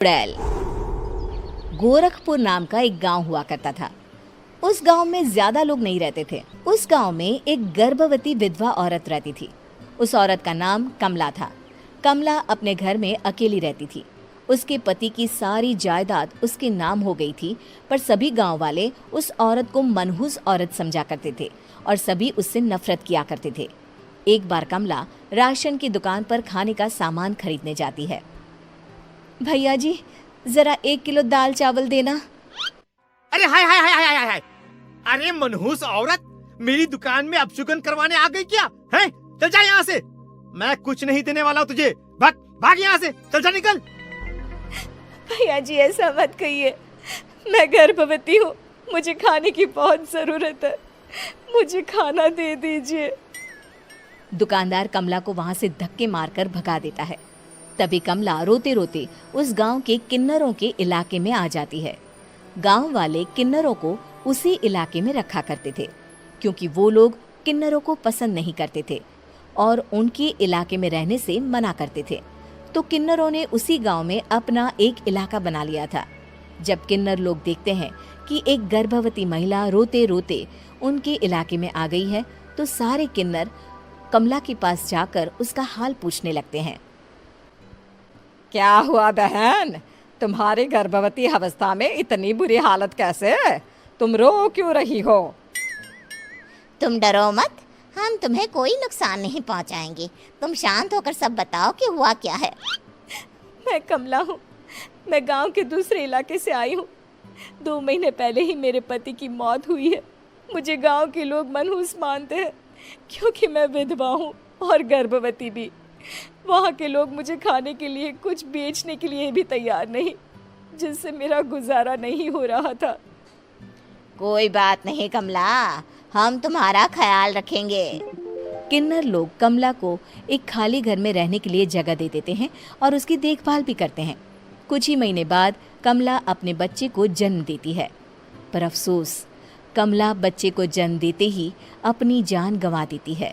चुड़ैल। गोरखपुर नाम का एक गांव हुआ करता था। उस गांव में ज्यादा लोग नहीं रहते थे। उस गांव में एक गर्भवती विधवा औरत रहती थी। उस औरत का नाम कमला था। कमला अपने घर में अकेली रहती थी। उसके पति की सारी जायदाद उसके नाम हो गई थी, पर सभी गांव वाले उस औरत को मनहूस औरत समझा करते थे और सभी उससे नफरत किया करते थे। एक बार कमला राशन की दुकान पर खाने का सामान खरीदने जाती है। भैया जी, जरा 1 किलो दाल चावल देना। अरे हाय हाय हाय हाय हाय हाय! अरे मनहूस औरत, मेरी दुकान में अपशुगन करवाने आ गई क्या? हैं? चल जा यहाँ से। मैं कुछ नहीं देने वाला हूँ तुझे। भाग भाग यहाँ से, चल जा, निकल। भैया जी, ऐसा मत कहिए। मैं गर्भवती हूँ, मुझे खाने की बहुत जरूरत है। मुझे खाना दे दीजिए। दुकानदार कमला को वहां से धक्के मारकर भगा देता है। तभी कमला रोते रोते उस गांव के किन्नरों के इलाके में आ जाती है। गांव वाले किन्नरों को उसी इलाके में रखा करते थे, क्योंकि वो लोग किन्नरों को पसंद नहीं करते थे और उनके इलाके में रहने से मना करते थे। तो किन्नरों ने उसी गांव में अपना एक इलाका बना लिया था। जब किन्नर लोग देखते हैं कि एक गर्भवती महिला रोते रोते उनके इलाके में आ गई है, तो सारे किन्नर कमला के पास जाकर उसका हाल पूछने लगते हैं। क्या हुआ बहन, तुम्हारी गर्भवती अवस्था में इतनी बुरी हालत कैसे? तुम रो क्यों रही हो? तुम डरो मत, हम तुम्हें कोई नुकसान नहीं पहुंचाएंगे। तुम शांत होकर सब बताओ कि हुआ क्या है। मैं कमला हूँ। मैं गांव के दूसरे इलाके से आई हूँ। 2 महीने पहले ही मेरे पति की मौत हुई है। मुझे गांव के लोग मनहूस मानते हैं, क्योंकि मैं विधवा हूँ और गर्भवती भी। वहाँ के लोग मुझे खाने के लिए कुछ बेचने के लिए भी तैयार नहीं, जिससे मेरा गुजारा नहीं हो रहा था। कोई बात नहीं कमला, हम तुम्हारा ख्याल रखेंगे। किन्नर लोग कमला को एक खाली घर में रहने के लिए जगह दे देते हैं और उसकी देखभाल भी करते हैं। कुछ ही महीने बाद कमला अपने बच्चे को जन्म देती है, पर अफसोस, कमला बच्चे को जन्म देते ही अपनी जान गंवा देती है।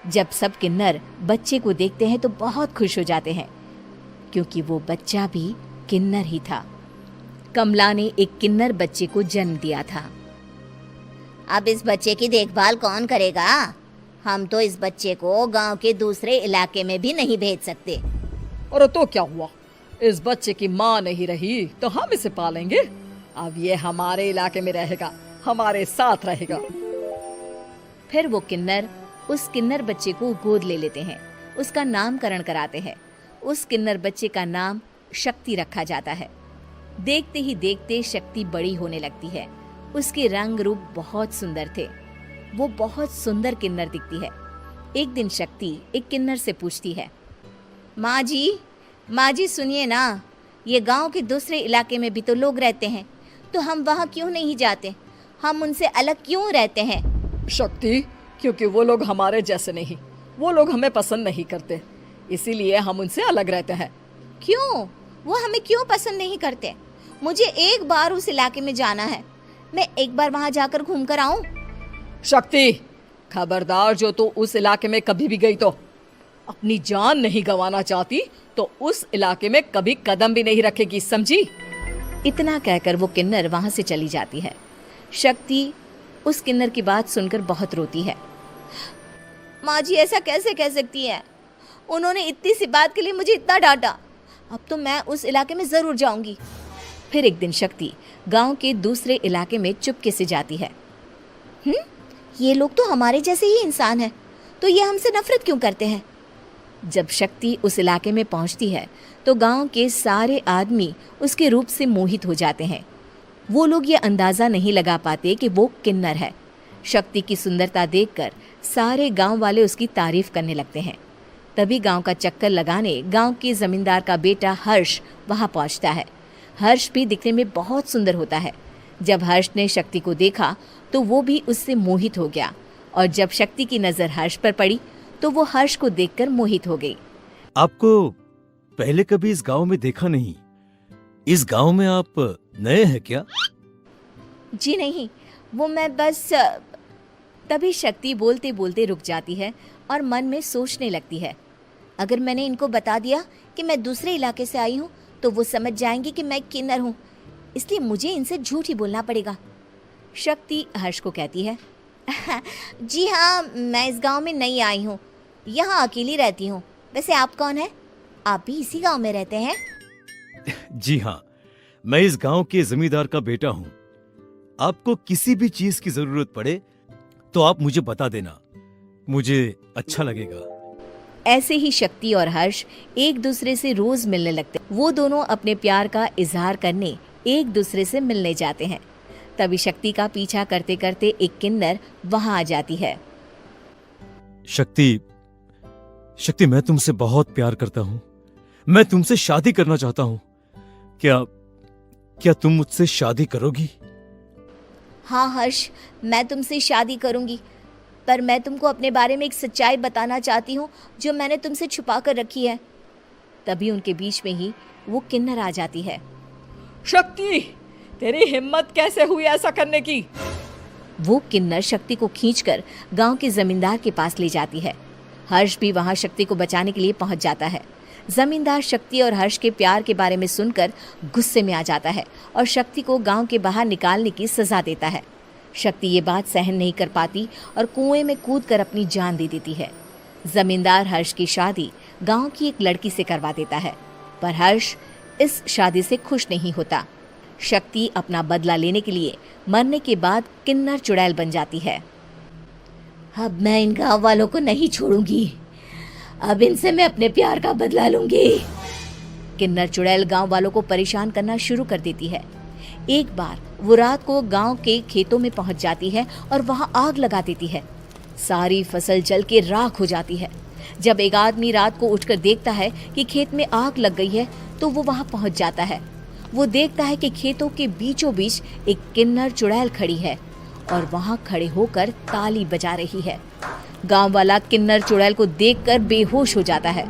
जब सब किन्नर बच्चे को देखते हैं तो बहुत खुश हो जाते हैं, क्योंकि वो बच्चा भी किन्नर ही था। कमला ने एक किन्नर बच्चे को जन्म दिया था। अब इस बच्चे की देखभाल कौन करेगा? हम तो इस बच्चे को गांव के दूसरे इलाके में भी नहीं भेज सकते। और तो क्या हुआ, इस बच्चे की माँ नहीं रही तो हम इसे पालेंगे। अब ये हमारे इलाके में रहेगा, हमारे साथ रहेगा। फिर वो किन्नर उस किन्नर बच्चे को गोद ले लेते हैं, उसका नामकरण कराते हैं। उस किन्नर बच्चे का नाम शक्ति रखा जाता है। देखते ही देखते शक्ति बड़ी होने लगती है। उसके रंग रूप बहुत सुंदर थे। वो बहुत सुंदर किन्नर दिखती है। एक दिन शक्ति एक किन्नर से पूछती है, माँ जी सुनिए ना, ये गांव के दूसरे इलाके में भी तो लोग रहते हैं, तो हम वहाँ क्यों नहीं जाते? हम उनसे अलग क्यों रहते हैं? शक्ति, क्योंकि वो लोग हमारे जैसे नहीं, वो लोग हमें पसंद नहीं करते, इसीलिए हम उनसे अलग रहते हैं। क्यों? वो हमें क्यों पसंद नहीं करते? मुझे एक बार उस इलाके में जाना है। मैं एक बार वहाँ जाकर घूम कर आऊं। शक्ति, खबरदार, जो तू उस इलाके में कभी भी गई तो अपनी जान नहीं गंवाना चाहती तो उस इलाके में कभी कदम भी नहीं रखेगी, समझी? इतना कहकर वो किन्नर वहां से चली जाती है। शक्ति उस किन्नर की बात सुनकर बहुत रोती है। माँ जी, ऐसा कैसे कह सकती है? उन्होंने इतनी सी बात के लिए मुझे इतना डांटा। अब तो मैं उस इलाके में जरूर जाऊंगी। फिर एक दिन शक्ति गांव के दूसरे इलाके में चुपके से जाती है। ये लोग तो हमारे जैसे ही इंसान हैं, तो ये हमसे नफरत क्यों करते हैं? जब शक्ति उस इलाके में पहुंचती है तो गांव के सारे आदमी उसके रूप से मोहित हो जाते हैं। वो लोग ये अंदाजा नहीं लगा पाते कि वो किन्नर है। शक्ति की सुंदरता देखकर सारे गांव वाले उसकी तारीफ करने लगते हैं। तभी गांव का चक्कर लगाने गांव के जमींदार का बेटा हर्ष वहां पहुंचता है। हर्ष भी दिखने में बहुत सुंदर होता है। जब हर्ष ने शक्ति को देखा तो वो भी उससे मोहित हो गया, और जब शक्ति की नजर हर्ष पर पड़ी तो वो हर्ष को देखकर मोहित हो गई। आपको पहले कभी इस गांव में देखा नहीं। इस गांव में आप नए हैं क्या? जी नहीं, वो मैं बस। तभी शक्ति बोलते बोलते रुक जाती है और मन में सोचने लगती है, अगर मैंने इनको बता दिया कि मैं दूसरे इलाके से आई हूँ तो वो समझ जाएंगे कि मैं किन्नर हूँ, इसलिए मुझे इनसे झूठ ही बोलना पड़ेगा। शक्ति हर्ष को कहती है, जी हाँ, मैं इस गांव में नई आई हूँ, यहाँ अकेली रहती हूँ। वैसे आप कौन है? आप भी इसी गांव में रहते हैं? जी हाँ, मैं इस गांव के जमींदार का बेटा हूँ। आपको किसी भी चीज की जरूरत पड़े तो आप मुझे बता देना, मुझे अच्छा लगेगा। ऐसे ही शक्ति और हर्ष एक दूसरे से रोज मिलने लगते। वो दोनों अपने प्यार का इजहार करने एक दूसरे से मिलने जाते हैं। तभी शक्ति का पीछा करते करते एक किन्नर वहां आ जाती है। शक्ति, शक्ति, मैं तुमसे बहुत प्यार करता हूँ। मैं तुमसे शादी करना चाहता हूँ। क्या तुम मुझसे शादी करोगी? हाँ हर्ष, मैं तुमसे शादी करूंगी, पर मैं तुमको अपने बारे में एक सच्चाई बताना चाहती हूँ जो मैंने तुमसे छुपा कर रखी है। तभी उनके बीच में ही वो किन्नर आ जाती है। शक्ति, तेरी हिम्मत कैसे हुई ऐसा करने की? वो किन्नर शक्ति को खींचकर गांव के जमींदार के पास ले जाती है। हर्ष भी वहां शक्ति को बचाने के लिए पहुंच जाता है। जमींदार शक्ति और हर्ष के प्यार के बारे में सुनकर गुस्से में आ जाता है और शक्ति को गांव के बाहर निकालने की सजा देता है। शक्ति ये बात सहन नहीं कर पाती और कुएं में कूदकर अपनी जान दे देती है। जमींदार हर्ष की शादी गांव की एक लड़की से करवा देता है, पर हर्ष इस शादी से खुश नहीं होता। शक्ति अपना बदला लेने के लिए मरने के बाद किन्नर चुड़ैल बन जाती है। अब मैं इन गांव वालों को नहीं छोड़ूंगी, अब इनसे मैं अपने प्यार का बदला लूंगी। किन्नर चुड़ैल गांव वालों को परेशान करना शुरू कर देती है। एक बार वो रात को गांव के खेतों में पहुंच जाती है और वहां आग लगा देती है। सारी फसल जल के राख हो जाती है। जब एक आदमी रात को उठकर देखता है कि खेत में आग लग गई है तो वो वहां पहुंच जाता है। वो देखता है कि खेतों के बीचों बीच एक किन्नर चुड़ैल खड़ी है और वहां खड़े होकर ताली बजा रही है। गांव वाला किन्नर चुड़ैल को देखकर बेहोश हो जाता है।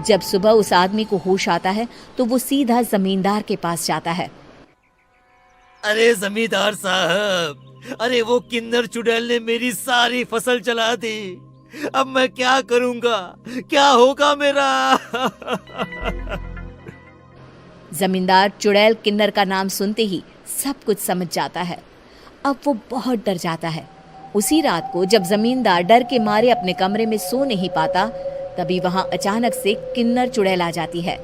जब सुबह उस आदमी को होश आता है तो वो सीधा जमींदार के पास जाता है। अरे जमींदार साहब, अरे वो किन्नर चुड़ैल ने मेरी सारी फसल जला दी। अब मैं क्या करूंगा? क्या होगा मेरा? जमींदार चुड़ैल किन्नर का नाम सुनते ही सब कुछ समझ जाता है। अब वो बहुत डर जाता है। उसी रात को जब जमींदार डर के मारे अपने कमरे में सो नहीं पाता, तभी वहां अचानक से किन्नर चुड़ैल आ जाती है।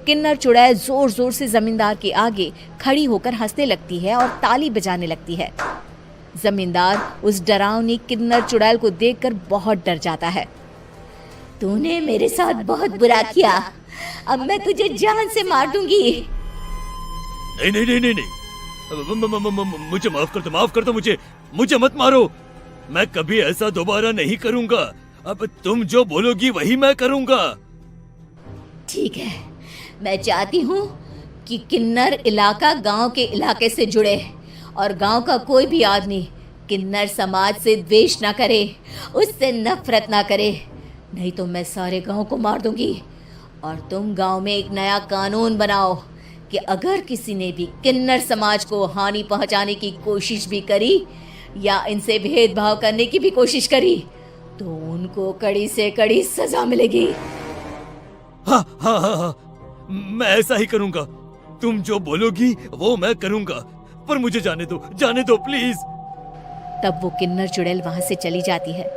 किन्नर चुड़ैल जोर जोर से जमींदार के आगे खड़ी होकर हंसने लगती है और ताली बजाने लगती है। जमींदार उस डरावनी किन्नर चुड़ैल को देखकर बहुत डर जाता है। तूने मेरे साथ बहुत बुरा किया, अब मैं तुझे जान से मार दूंगी। नहीं नहीं नहीं नहीं नहीं, मुझे माफ कर दो, मुझे मत मारो। मैं कभी ऐसा दोबारा नहीं करूंगा। अब तुम जो बोलोगी वही मैं करूंगा। ठीक है, मैं चाहती हूँ कि किन्नर इलाका गांव के इलाके से जुड़े और गांव का कोई भी आदमी किन्नर समाज से द्वेष ना करे, उससे नफरत ना करे, नहीं तो मैं सारे गांव को मार दूंगी। और तुम गांव में एक नया कानून बनाओ कि अगर किसी ने भी किन्नर समाज को हानि पहुंचाने की कोशिश भी करी या इनसे भेदभाव करने की भी कोशिश करी तो उनको कड़ी से कड़ी सजा मिलेगी। हाँ हाँ हाँ हाँ, मैं ऐसा ही करूंगा। तुम जो बोलोगी वो मैं करूंगा, पर मुझे जाने दो प्लीज। तब वो किन्नर चुड़ैल वहां से चली जाती है।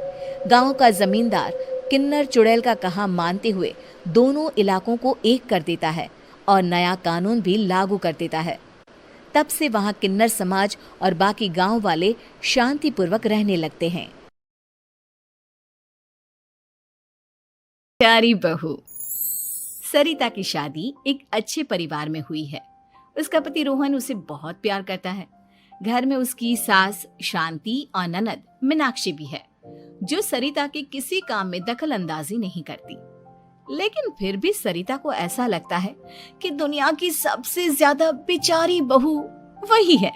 गांव का जमींदार किन्नर चुड़ैल का कहा मानते हुए दोनों इलाकों को एक कर देता है और नया कानून भी लागू कर देता है। तब से वहां किन्नर समाज और बाकी गांव वाले शांतिपूर्वक रहने लगते हैं। प्यारी बहू। सरिता की शादी एक अच्छे परिवार में हुई है। उसका पति रोहन उसे बहुत प्यार करता है। घर में उसकी सास शांति और ननद मीनाक्षी भी है, जो सरिता के किसी काम में दखल अंदाजी नहीं करती। लेकिन फिर भी सरिता को ऐसा लगता है कि दुनिया की सबसे ज्यादा बेचारी बहू वही है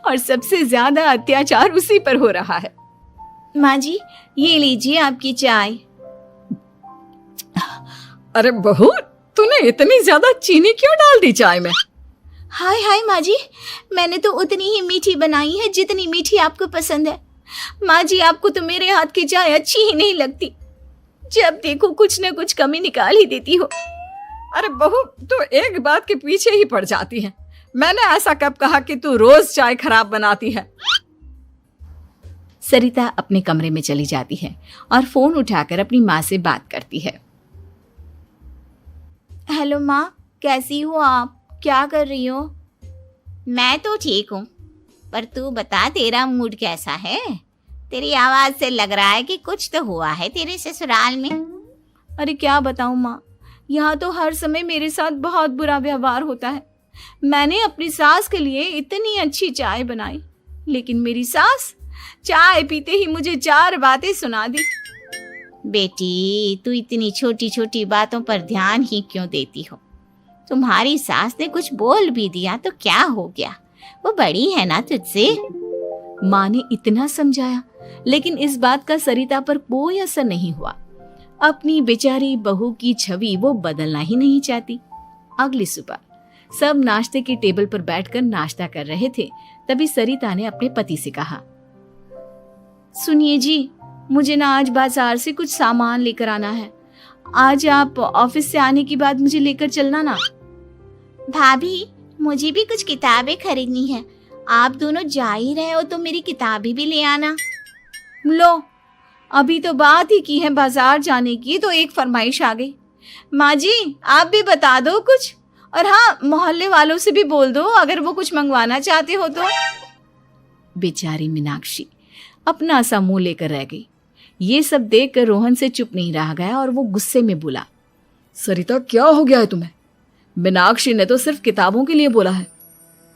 और सबसे ज्यादा अत्याचार उसी पर हो रहा है। माँ जी, ये लीजिए आपकी चाय। अरे बहू, तूने इतनी ज्यादा चीनी क्यों डाल दी चाय में? हाय हाय माँ जी, मैंने तो उतनी ही मीठी बनाई है जितनी मीठी आपको पसंद है। माँ जी, आपको तो मेरे हाथ की चाय अच्छी ही नहीं लगती। जब देखो कुछ न कुछ कमी निकाल ही देती हो। अरे बहू, तो एक बात के पीछे ही पड़ जाती है। मैंने ऐसा कब कहा कि तू रोज चाय खराब बनाती है? सरिता अपने कमरे में चली जाती है और फोन उठाकर अपनी माँ से बात करती है। हेलो माँ, कैसी हो आप? क्या कर रही हो? मैं तो ठीक हूँ, पर तू बता तेरा मूड कैसा है? तेरी आवाज से लग रहा है कि कुछ तो हुआ है तेरे ससुराल में। अरे क्या बताऊं माँ, यहाँ तो हर समय मेरे साथ बहुत बुरा व्यवहार होता है। मैंने अपनी सास के लिए इतनी अच्छी चाय बनाई, लेकिन मेरी सास चाय पीते ही मुझे 4 बातें सुना दी। बेटी, तू इतनी छोटी छोटी बातों पर ध्यान ही क्यों देती हो? तुम्हारी सास ने कुछ बोल भी दिया तो क्या हो गया, वो बड़ी है ना तुझसे। माँ ने इतना समझाया, लेकिन इस बात का सरिता पर कोई असर नहीं हुआ। अपनी बेचारी बहू की छवि वो बदलना ही नहीं चाहती। अगली सुबह सब नाश्ते की टेबल पर बैठकर नाश्ता कर रहे थे, तभी सरिता ने अपने पति से कहा, सुनिए जी, मुझे ना आज बाजार से कुछ सामान लेकर आना है। आज आप ऑफिस से आने के बाद मुझे लेकर चलना ना। भाभी, मुझे भी कुछ किताबें खरीदनी है। आप दोनों जा ही रहे हो तो मेरी किताबें भी ले आना। लो, अभी तो बात ही की है बाजार जाने की, तो एक फरमाइश आ गई। माँ जी, आप भी बता दो कुछ, और हाँ, मोहल्ले वालों से भी बोल दो अगर वो कुछ मंगवाना चाहते हो तो। बेचारी मीनाक्षी अपना सा मुंह लेकर रह गई। ये सब देखकर रोहन से चुप नहीं रह गया और वो गुस्से में बोला, सरिता, क्या हो गया है तुम्हें? मीनाक्षी ने तो सिर्फ किताबों के लिए बोला है।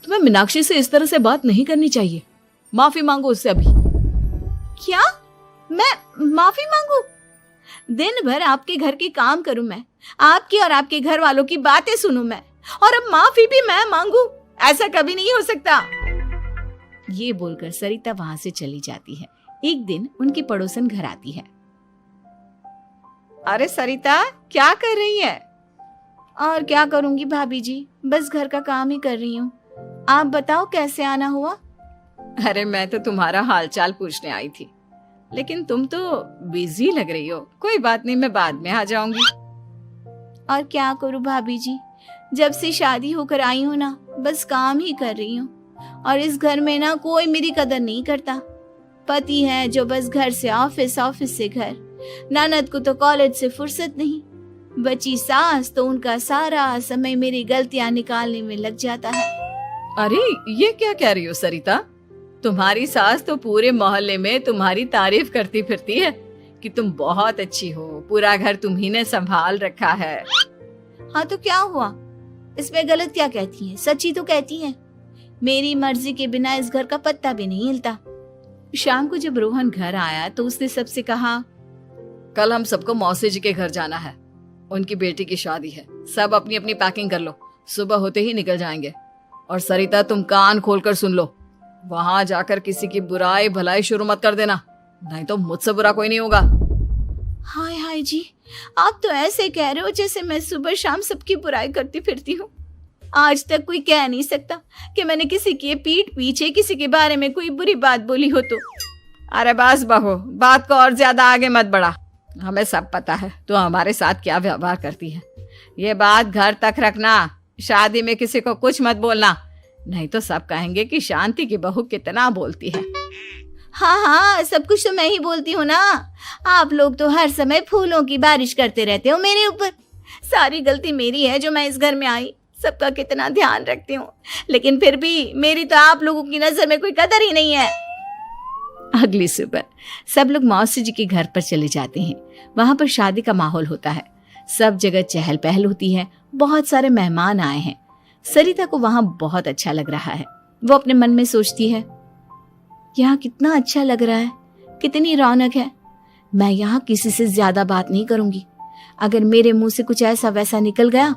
तुम्हें मीनाक्षी से इस तरह से बात नहीं करनी चाहिए। माफी मांगो उससे अभी। क्या? मैं माफी मांगू? दिन भर आपके घर के काम करूं मैं, आपकी और आपके घर वालों की बातें सुनूं मैं, और अब माफी भी मैं मांगू? ऐसा कभी नहीं हो सकता। ये बोलकर सरिता वहां से चली जाती है। एक दिन उनकी पड़ोसन घर आती है। अरे सरिता, क्या कर रही है? और क्या करूंगी भाभी जी, बस घर का काम ही कर रही हूँ। आप बताओ कैसे आना हुआ? अरे मैं तो तुम्हारा हालचाल पूछने आई थी, लेकिन तुम तो बिजी लग रही हो। कोई बात नहीं, मैं बाद में आ जाऊंगी। और क्या करूं भाभी जी, जब से शादी होकर आई हूं ना, बस काम ही कर रही हूँ, और इस घर में ना कोई मेरी कदर नहीं करता। पति है जो बस घर से ऑफिस, ऑफिस से घर। ननद को तो कॉलेज से फुर्सत नहीं। बची सास तो उनका सारा समय मेरी गलतियां निकालने में लग जाता है। अरे ये क्या कह रही हो सरिता? तुम्हारी सास तो पूरे मोहल्ले में तुम्हारी तारीफ करती फिरती है कि तुम बहुत अच्छी हो, पूरा घर तुम्ही ने संभाल रखा है। हाँ तो क्या हुआ, इसमें गलत क्या कहती हैं? सच्ची तो कहती हैं। मेरी मर्जी के बिना इस घर का पत्ता भी नहीं हिलता। शाम को जब रोहन घर आया तो उसने सबसे कहा, कल हम सबको मौसी जी के घर जाना है, उनकी बेटी की शादी है। सब अपनी अपनी पैकिंग कर लो, सुबह होते ही निकल जाएंगे। और सरिता, तुम कान खोलकर सुन लो, वहां जाकर किसी की बुराई भलाई शुरू मत कर देना, नहीं तो मुझसे बुरा कोई नहीं होगा। हाय हाय जी, आप तो ऐसे कह रहे हो जैसे मैं सुबह शाम सबकी बुराई करती फिरती हूँ। आज तक कोई कह नहीं सकता कि मैंने किसी की पीठ पीछे किसी के बारे में कोई बुरी बात बोली हो तो। अरे बस बहू, बात को और ज्यादा आगे मत बढ़ा। हमें सब पता है तो हमारे साथ क्या व्यवहार करती है। ये बात घर तक रखना, शादी में किसी को कुछ मत बोलना, नहीं तो सब कहेंगे कि शांति की बहू कितना बोलती है। हाँ हाँ, सब कुछ तो मैं ही बोलती हूँ ना। आप लोग तो हर समय फूलों की बारिश करते रहते हो मेरे ऊपर। सारी गलती मेरी है जो मैं इस घर में आई, सबका कितना ध्यान रखती हूँ, लेकिन फिर भी मेरी तो आप लोगों की नजर में कोई कदर ही नहीं है। अगली सुबह सब लोग मौसी जी के घर पर चले जाते हैं। वहां पर शादी का माहौल होता है, सब जगह चहल पहल होती है, बहुत सारे मेहमान आए हैं। सरिता को वहां बहुत अच्छा लग रहा है। वो अपने मन में सोचती है, यहाँ कितना अच्छा लग रहा है, कितनी रौनक है। मैं यहाँ किसी से ज्यादा बात नहीं करूंगी। अगर मेरे मुंह से कुछ ऐसा वैसा निकल गया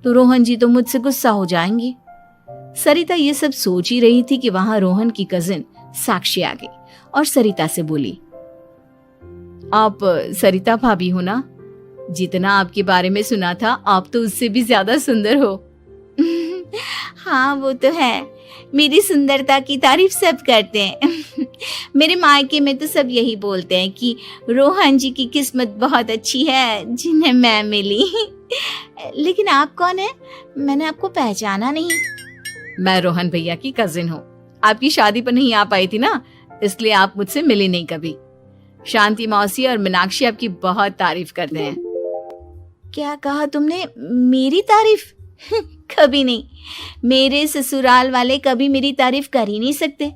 तो रोहन जी तो मुझसे गुस्सा हो जाएंगी। सरिता ये सब सोच ही रही थी कि वहां रोहन की कजिन साक्षी आ गई और सरिता से बोली, आप सरिता भाभी हो ना? जितना आपके बारे में सुना था, आप तो उससे भी ज्यादा सुंदर हो। हाँ वो तो है, मेरी सुंदरता की तारीफ सब करते हैं। मेरे मायके में तो सब यही बोलते हैं कि रोहन जी की किस्मत बहुत अच्छी है जिन्हें मैं मिली। लेकिन आप कौन है? मैंने आपको पहचाना नहीं। मैं रोहन भैया की कजिन हूँ। आपकी शादी पर नहीं आ पाई थी ना, इसलिए आप मुझसे मिली नहीं कभी। शांति मौसी और मीनाक्षी आपकी बहुत तारीफ करते हैं। क्या कहा तुमने? मेरी तारीफ? कभी नहीं। मेरे ससुराल वाले कभी मेरी तारीफ कर ही नहीं सकते।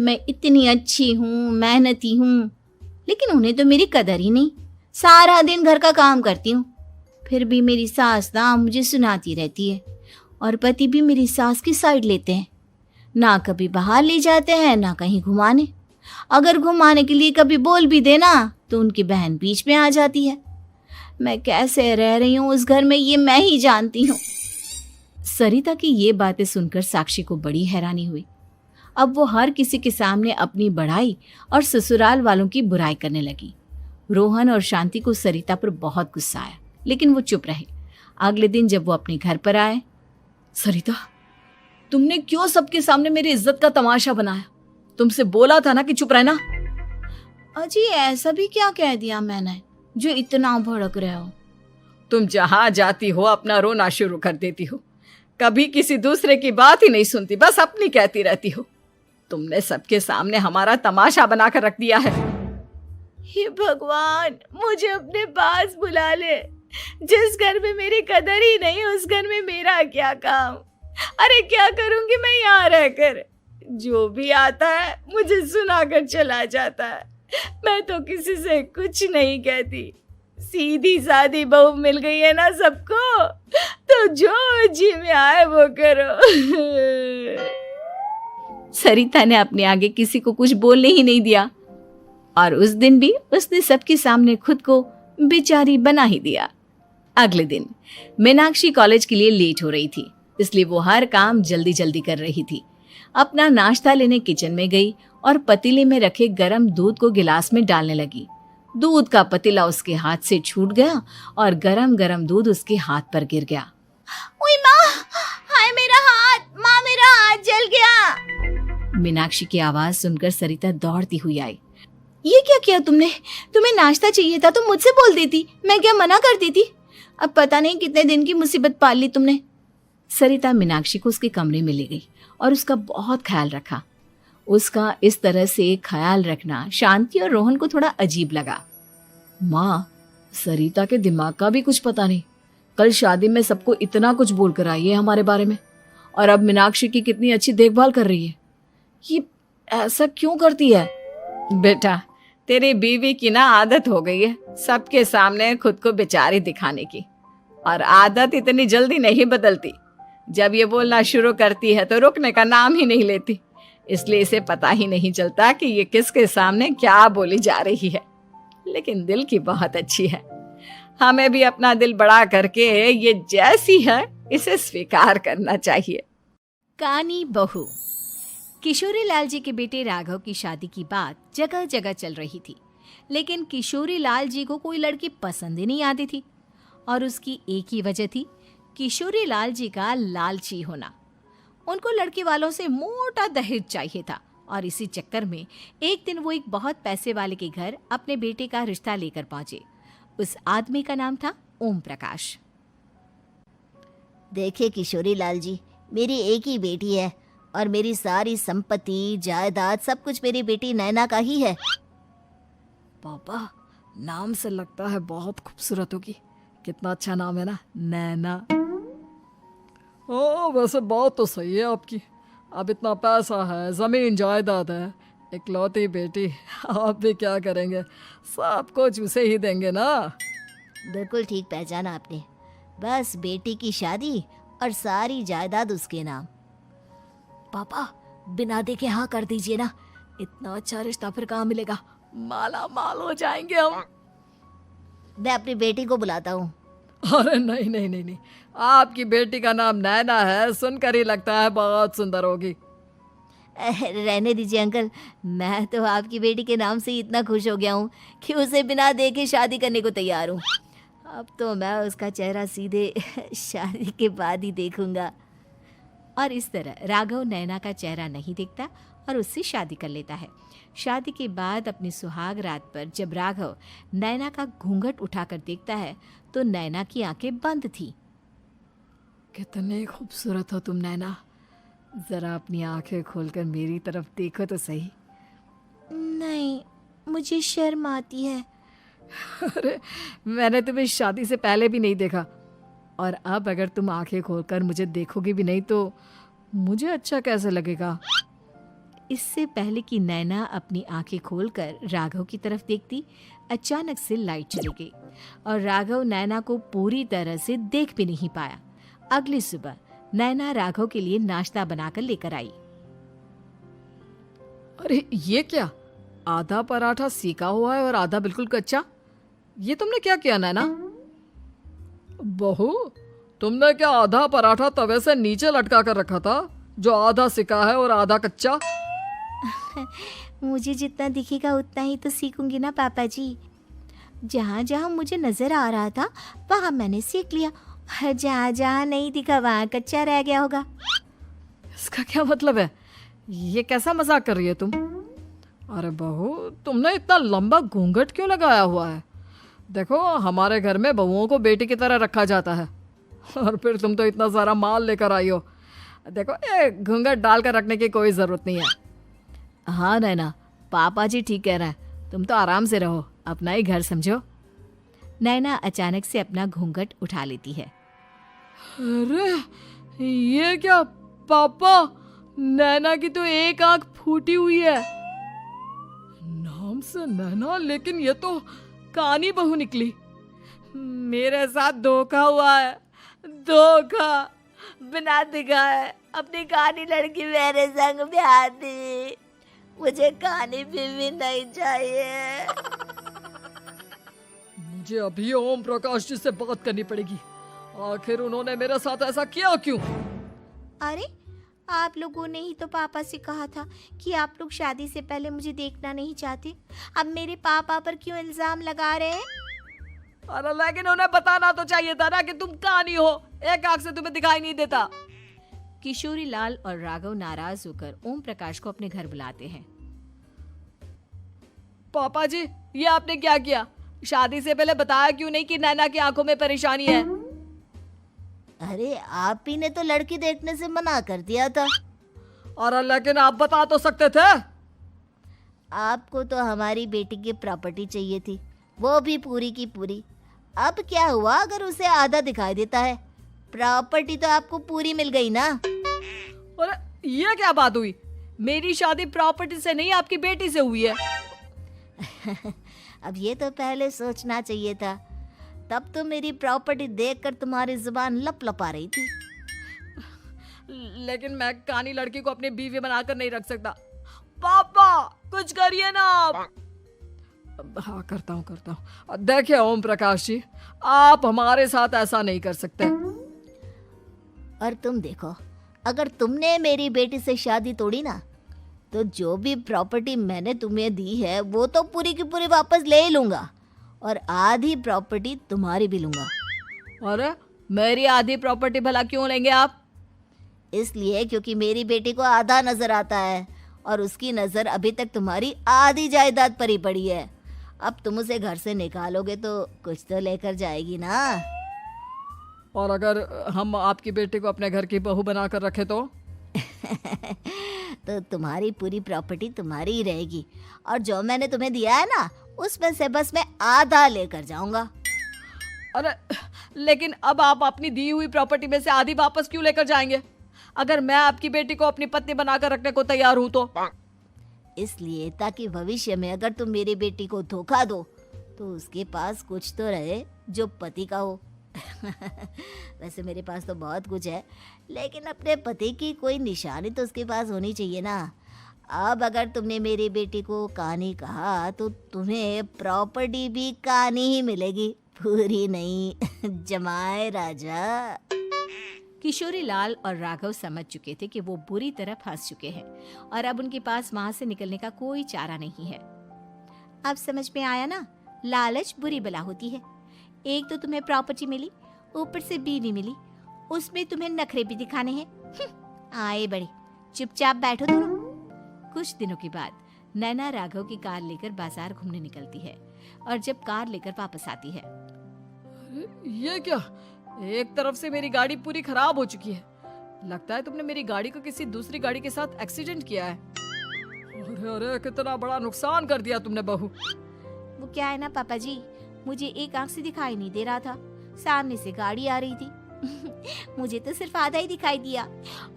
मैं इतनी अच्छी हूँ, मेहनती हूँ, लेकिन उन्हें तो मेरी कदर ही नहीं। सारा दिन घर का काम करती हूँ, फिर भी मेरी सास ना मुझे सुनाती रहती है, और पति भी मेरी सास की साइड लेते हैं। ना कभी बाहर ले जाते हैं, ना कहीं घुमाने। अगर घुमाने के लिए कभी बोल भी देना तो उनकी बहन बीच में आ जाती है। मैं कैसे रह रही हूँ उस घर में, ये मैं ही जानती हूँ। सरिता की ये बातें सुनकर साक्षी को बड़ी हैरानी हुई। अब वो हर किसी के सामने अपनी बढ़ाई और ससुराल वालों की बुराई करने लगी। रोहन और शांति को सरिता पर बहुत गुस्सा आया, लेकिन वो चुप रहे। अगले दिन जब वो अपने घर पर आए, सरिता, तुमने क्यों सबके सामने मेरी इज्जत का तमाशा बनाया? तुमसे बोला था ना कि चुप रहना। अजी ऐसा भी क्या कह दिया मैंने जो इतना भड़क रहे हो? तुम जहां जाती हो अपना रोना शुरू कर देती हो, कभी किसी दूसरे की बात ही नहीं सुनती, बस अपनी कहती रहती हो। तुमने सबके सामने हमारा तमाशा बनाकर रख दिया है। हे भगवान, मुझे अपने पास बुला ले। जिस घर में मेरी कदर ही नहीं, उस घर में मेरा क्या काम? अरे क्या करूंगी मैं यहाँ रहकर? जो भी आता है मुझे सुनाकर चला जाता है। मैं तो किसी से कुछ नहीं कहती। सीधी सादी बहू मिल गई है ना सबको, तो जो जी में आए वो करो। सरिता ने अपने आगे किसी को कुछ बोलने ही नहीं दिया, और उस दिन भी उसने सबके सामने खुद को बेचारी बना ही दिया। अगले दिन मीनाक्षी कॉलेज के लिए लेट हो रही थी, इसलिए वो हर काम जल्दी जल्दी कर रही थी। अपना नाश्ता लेने किचन में गई और पतीले में रखे गरम दूध को गिलास में डालने लगी। दूध का पतीला उसके हाथ से छूट गया और गरम गरम दूध उसके हाथ पर गिर गया। ओए माँ, हाय मेरा हाथ, माँ मेरा हाथ जल गया। मीनाक्षी की आवाज सुनकर सरिता दौड़ती हुई आई। ये क्या किया तुमने? तुम्हें नाश्ता चाहिए था तो मुझसे बोल देती, मैं क्या मना करती थी? अब पता नहीं कितने दिन की मुसीबत पाल ली तुमने। सरिता मीनाक्षी को उसके कमरे में ले गई और उसका बहुत ख्याल रखा। उसका इस तरह से ख्याल रखना शांति और रोहन को थोड़ा अजीब लगा। माँ, सरिता के दिमाग का भी कुछ पता नहीं। कल शादी में सबको इतना कुछ बोल कर आई है हमारे बारे में, और अब मीनाक्षी की कितनी अच्छी देखभाल कर रही है। ये ऐसा क्यों करती है? बेटा, तेरी बीवी की ना आदत हो गई है सबके सामने खुद को बेचारी दिखाने की, और आदत इतनी जल्दी नहीं बदलती। जब ये बोलना शुरू करती है तो रुकने का नाम ही नहीं लेती, इसलिए इसे पता ही नहीं चलता कि ये किसके सामने क्या बोली जा रही है। लेकिन दिल की बहुत अच्छी है। हमें भी अपना दिल बड़ा करके ये जैसी है इसे स्वीकार करना चाहिए। कानी बहू। किशोरी लाल जी के बेटे राघव की शादी की बात जगह जगह चल रही थी, लेकिन किशोरी लाल जी को कोई लड़की पसंद ही नहीं आती थी, और उसकी एक ही वजह थी, किशोरी लाल जी का लालची होना। उनको लड़के वालों से मोटा दहेज चाहिए था, और इसी चक्कर में एक दिन वो एक बहुत पैसे वाले के घर अपने बेटे का रिश्ता लेकर पहुंचे। उस आदमी का नाम था ओम प्रकाश। देखिए किशोरी लाल जी, मेरी एक ही बेटी है और मेरी सारी संपत्ति जायदाद सब कुछ मेरी बेटी नैना का ही है। पापा, नाम से लगता है बहुत खूबसूरत होगी। कितना अच्छा नाम है ना, नैना। ओ, वैसे बात तो सही है आपकी। अब इतना पैसा है, जमीन जायदाद है, इकलौती बेटी, आप भी क्या करेंगे? सब कुछ उसे ही देंगे ना। बिल्कुल ठीक पहचाना आपने। बस बेटी की शादी और सारी जायदाद उसके नाम। पापा, बिना देखे हाँ कर दीजिए ना। इतना अच्छा रिश्ता फिर कहाँ मिलेगा? माला माल हो जाएंगे हम। मैं अपनी बेटी को बुलाता हूँ। अरे नहीं नहीं नहीं नहीं, आपकी बेटी का नाम नैना है, सुनकर ही लगता है बहुत सुंदर होगी। रहने दीजिए अंकल, मैं तो आपकी बेटी के नाम से ही इतना खुश हो गया हूँ कि उसे बिना देखे शादी करने को तैयार हूँ। अब तो मैं उसका चेहरा सीधे शादी के बाद ही देखूंगा। और इस तरह राघव नैना का चेहरा नहीं देखता और उससे शादी कर लेता है। शादी के बाद अपनी सुहाग रात पर जब राघव नैना का घूंघट उठाकर देखता है तो नैना की आंखें बंद थी। कितने खूबसूरत हो तुम नैना, जरा अपनी आंखें खोलकर मेरी तरफ देखो तो सही। नहीं, मुझे शर्म आती है। अरे मैंने तुम्हें शादी से पहले भी नहीं देखा, और अब अगर तुम आंखें खोलकर मुझे देखोगी भी नहीं तो मुझे अच्छा कैसे लगेगा। इससे पहले कि नैना अपनी आंखें खोलकर राघव की तरफ देखती, अचानक से लाइट चली गई और राघव नैना को पूरी तरह से देख भी नहीं पाया। अगली सुबह नैना राघव के लिए नाश्ता बनाकर लेकर आई। अरे ये क्या, आधा पराठा सेका हुआ है और आधा बिल्कुल कच्चा। ये तुमने क्या किया नैना? बहू, तुमने क्या आधा पराठा तवे से नीचे लटका कर रखा था जो आधा सेका है और आधा कच्चा? मुझे जितना दिखेगा उतना ही तो सीखूंगी ना पापा जी। जहाँ जहाँ मुझे नजर आ रहा था वहाँ मैंने सीख लिया, और जहाँ जहाँ नहीं दिखा वहाँ कच्चा रह गया होगा। इसका क्या मतलब है? ये कैसा मजाक कर रही है तुम? अरे बहू, तुमने इतना लंबा घूंघट क्यों लगाया हुआ है? देखो, हमारे घर में बहुओं को बेटी की तरह रखा जाता है, और फिर तुम तो इतना सारा माल लेकर आई हो। देखो, ये घूंघट डालकर रखने की कोई ज़रूरत नहीं है। हाँ नैना, पापा जी ठीक कह रहे हैं, तुम तो आराम से रहो, अपना ही घर समझो। नैना अचानक से अपना घूंघट उठा लेती है। अरे ये क्या पापा, नैना की तो एक आंख फूटी हुई है। नाम से नैना, लेकिन ये तो कानी बहू निकली। मेरे साथ धोखा हुआ है, धोखा। बिना दिखाए अपनी कहानी लड़की मेरे संग ब्याह दी। मुझे कहानी भी नहीं चाहिए। मुझे अभी ओम प्रकाश जी से बात करनी पड़ेगी। आखिर उन्होंने मेरे साथ ऐसा किया क्यों? अरे, आप लोगों ने ही तो पापा से कहा था कि आप लोग शादी से पहले मुझे देखना नहीं चाहते। अब मेरे पापा पर क्यों इल्जाम लगा रहे हैं? अरे लेकिन उन्हें बताना तो चाहिए था ना कि तुम कहानी हो, एक आंख से तुम्हें दिखाई नहीं देता। किशोरी लाल और राघव नाराज होकर ओम प्रकाश को अपने घर बुलाते हैं। पापा जी, ये आपने क्या किया? शादी से पहले बताया क्यों नहीं कि नैना की आंखों में परेशानी है? अरे, आप ही ने तो लड़की देखने से मना कर दिया था। और लेकिन आप बता तो सकते थे। आपको तो हमारी बेटी की प्रॉपर्टी चाहिए थी, वो भी पूरी की पूरी। अब क्या हुआ अगर उसे आधा दिखाई देता है? प्रॉपर्टी तो आपको पूरी मिल गई ना। और ये क्या बात हुई? मेरी शादी प्रॉपर्टी से नहीं, आपकी बेटी से हुई है। अब ये तो पहले सोचना चाहिए था, तब तो मेरी प्रॉपर्टी देखकर तुम्हारी जुबान लप लपा रही थी। लेकिन मैं कानी लड़की को अपनी बीवी बनाकर नहीं रख सकता। पापा, कुछ करिए ना आप। हाँ, करता हूँ। देखिए ओम प्रकाश जी, आप हमारे साथ ऐसा नहीं कर सकते। और तुम देखो, अगर तुमने मेरी बेटी से शादी तोड़ी ना, तो जो भी प्रॉपर्टी मैंने तुम्हें दी है वो तो पूरी की पूरी वापस ले ही लूंगा, और आधी प्रॉपर्टी तुम्हारी भी लूंगा। अरे मेरी आधी प्रॉपर्टी भला क्यों लेंगे आप? इसलिए क्योंकि मेरी बेटी को आधा नजर आता है और उसकी नजर अभी तक तुम्हारी आधी जायदाद पर ही पड़ी है। अब तुम उसे घर से निकालोगे तो कुछ तो लेकर जाएगी ना। और अगर हम आपकी बेटी को अपने घर की बहू बनाकर रखे तो? तो तुम्हारी पूरी प्रॉपर्टी तुम्हारी ही रहेगी, और जो मैंने तुम्हें दिया है ना, उसमें से बस मैं आधा लेकर जाऊंगा। अरे लेकिन अब आप अपनी दी हुई प्रॉपर्टी में से आधी वापस क्यों लेकर जाएंगे? अगर मैं आपकी बेटी को अपनी पत्नी बनाकर रखने को तैयार हूं तो? इसलिए ताकि भविष्य में अगर तुम मेरी बेटी को धोखा दो तो उसके पास कुछ तो रहे जो पति का हो। वैसे मेरे पास तो बहुत कुछ है, लेकिन अपने पति की कोई निशानी तो उसके पास होनी चाहिए ना। अब अगर तुमने मेरी बेटी को कहानी कहा तो तुम्हें प्रॉपर्टी भी कहानी ही मिलेगी, पूरी नहीं। जमाए राजा। किशोरी लाल और राघव समझ चुके थे कि वो बुरी तरह फंस चुके हैं और अब उनके पास वहां से निकलने का कोई चारा नहीं है। अब समझ में आया ना, लालच बुरी बला होती है। एक तो तुम्हें प्रॉपर्टी मिली, ऊपर से बीवी मिली, उसमें तुम्हें नखरे भी दिखाने हैं। आए बड़े, चुपचाप बैठो दोनों। कुछ दिनों के बाद नैना राघव की कार लेकर बाजार घूमने निकलती है और जब कार लेकर वापस आती है ये क्या, एक तरफ से मेरी गाड़ी पूरी खराब हो चुकी है। लगता है तुमने मेरी गाड़ी को किसी दूसरी गाड़ी के साथ एक्सीडेंट किया है। अरे अरे, कितना बड़ा नुकसान कर दिया तुमने बहू। वो क्या है ना पापा जी, मुझे एक आंख से दिखाई नहीं दे रहा था, सामने से गाड़ी आ रही थी। मुझे तो सिर्फ आधा ही दिखाई दिया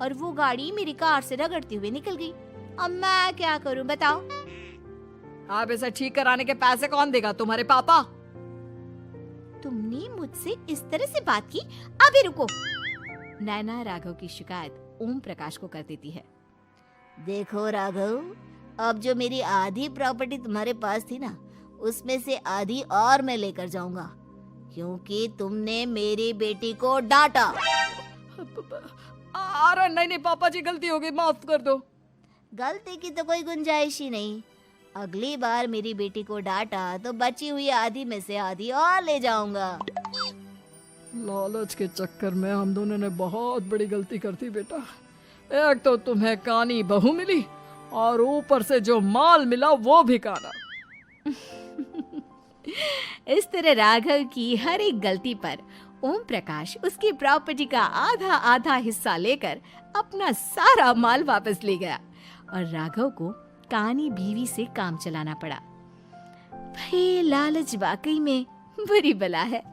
और वो गाड़ी मेरी कार से रगड़ते हुए निकल गई। अब मैं क्या करूं बताओ? आप इसे ठीक कराने के पैसे कौन देगा, तुम्हारे पापा? तुमने मुझसे इस तरह से बात की? अभी रुको। नैना राघव की शिकायत ओम प्रकाश को कर देती है। देखो राघव, अब जो मेरी आधी प्रॉपर्टी तुम्हारे पास थी ना, उसमें से आधी और मैं लेकर जाऊंगा, क्योंकि तुमने मेरी बेटी को डांटा। अरे नहीं नहीं पापा जी, गलती हो गई, माफ कर दो। गलती की तो कोई गुंजाइश ही नहीं। अगली बार मेरी बेटी को डांटा तो बची हुई आधी में से आधी और ले जाऊंगा। लालच के चक्कर में हम दोनों ने बहुत बड़ी गलती कर दी बेटा। एक तो तुम्हें कानी बहू मिली और ऊपर से जो माल मिला वो भी काना। इस तरह राघव की हर एक गलती पर ओम प्रकाश उसकी प्रॉपर्टी का आधा आधा हिस्सा लेकर अपना सारा माल वापस ले गया और राघव को कानी बीवी से काम चलाना पड़ा। भाई लालच वाकई में बुरी बला है।